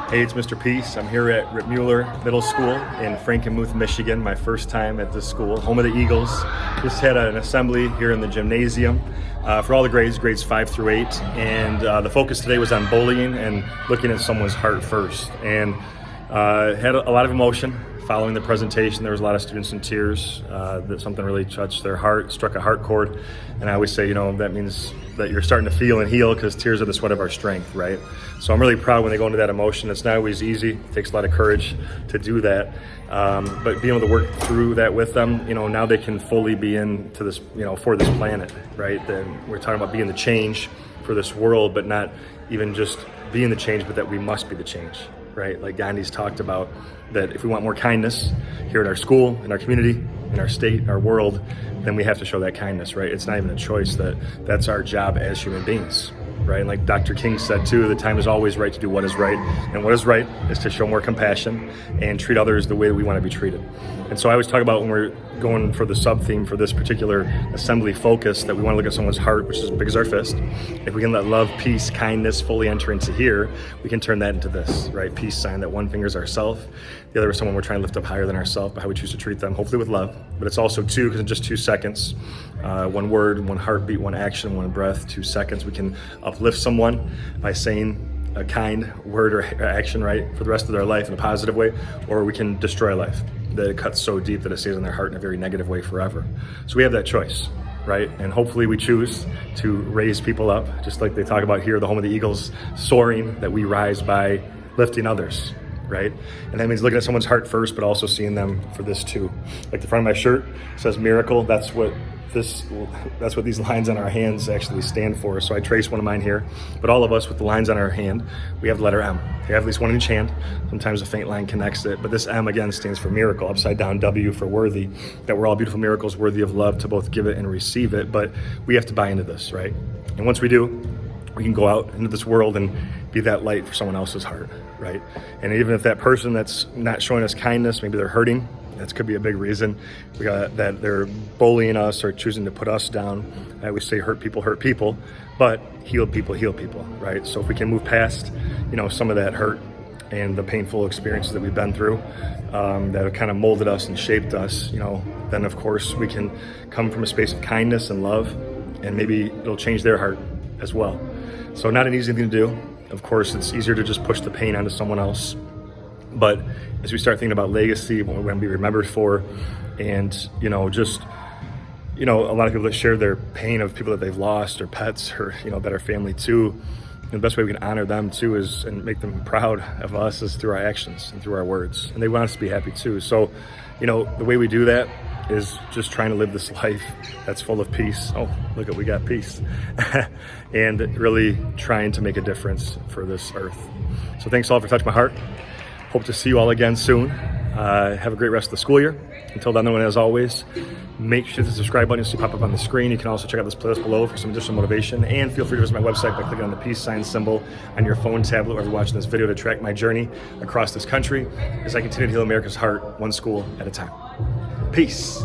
Hey, it's Mr. Peace. I'm here at Rittmueller Middle School in Frankenmuth, Michigan. My first time at this school, home of the Eagles. Just had an assembly here in the gymnasium for all the grades 5 through 8. And the focus today was on bullying and looking at someone's heart first. And had a lot of emotion following the presentation. There was a lot of students in tears. That something really touched their heart, struck a heart chord. And I always say, that means that you're starting to feel and heal, because tears are the sweat of our strength, right? So I'm really proud when they go into that emotion. It's not always easy. It takes a lot of courage to do that. But being able to work through that with them, now they can fully be into this, for this planet, right? Then we're talking about being the change for this world, but not even just being the change, but that we must be the change, right? Like Gandhi's talked about, that if we want more kindness here in our school, in our community, in our state, our world, then we have to show that kindness, right? It's not even a choice. That's our job as human beings, right? And like Dr. King said too, the time is always right to do what is right. And what is right is to show more compassion and treat others the way that we want to be treated. And so I always talk about, when we're going for the sub-theme for this particular assembly focus, that we want to look at someone's heart, which is as big as our fist. If we can let love, peace, kindness fully enter into here, we can turn that into this, right? Peace sign, that one finger is ourself. The other is someone we're trying to lift up higher than ourselves, by how we choose to treat them, hopefully with love. But it's also two, because in just 2 seconds, one word, one heartbeat, one action, one breath, 2 seconds, we can uplift someone by saying a kind word or action, right, for the rest of their life in a positive way, or we can destroy life, that it cuts so deep that it stays in their heart in a very negative way forever. So we have that choice, right? And hopefully we choose to raise people up, just like they talk about here, the home of the Eagles, soaring, that we rise by lifting others, right? And that means looking at someone's heart first, but also seeing them for this too. Like the front of my shirt says miracle. That's what these lines on our hands actually stand for. So I trace one of mine here, but all of us with the lines on our hand, we have the letter M. We have at least one in each hand. Sometimes a faint line connects it, but this M again stands for miracle, upside down W for worthy, that we're all beautiful miracles worthy of love, to both give it and receive it. But we have to buy into this, right? And once we do, we can go out into this world and be that light for someone else's heart, right? And even if that person that's not showing us kindness, maybe they're hurting, that could be a big reason that they're bullying us or choosing to put us down. I always say hurt people, but healed people, right? So if we can move past, some of that hurt and the painful experiences that we've been through, that have kind of molded us and shaped us, then of course we can come from a space of kindness and love, and maybe it'll change their heart as well. So not an easy thing to do. Of course, it's easier to just push the pain onto someone else. But as we start thinking about legacy, what we're going to be remembered for, and, a lot of people that share their pain of people that they've lost, or pets, or, that are family too, the best way we can honor them too and make them proud of us is through our actions and through our words. And they want us to be happy too. So, the way we do that is just trying to live this life that's full of peace. Oh, look, we got peace. And really trying to make a difference for this earth. So thanks all for touching my heart. Hope to see you all again soon. Have a great rest of the school year. Until then, as always, make sure to subscribe button to pop up on the screen. You can also check out this playlist below for some additional motivation. And feel free to visit my website by clicking on the peace sign symbol on your phone, tablet, or watching this video to track my journey across this country as I continue to heal America's heart, one school at a time. Peace.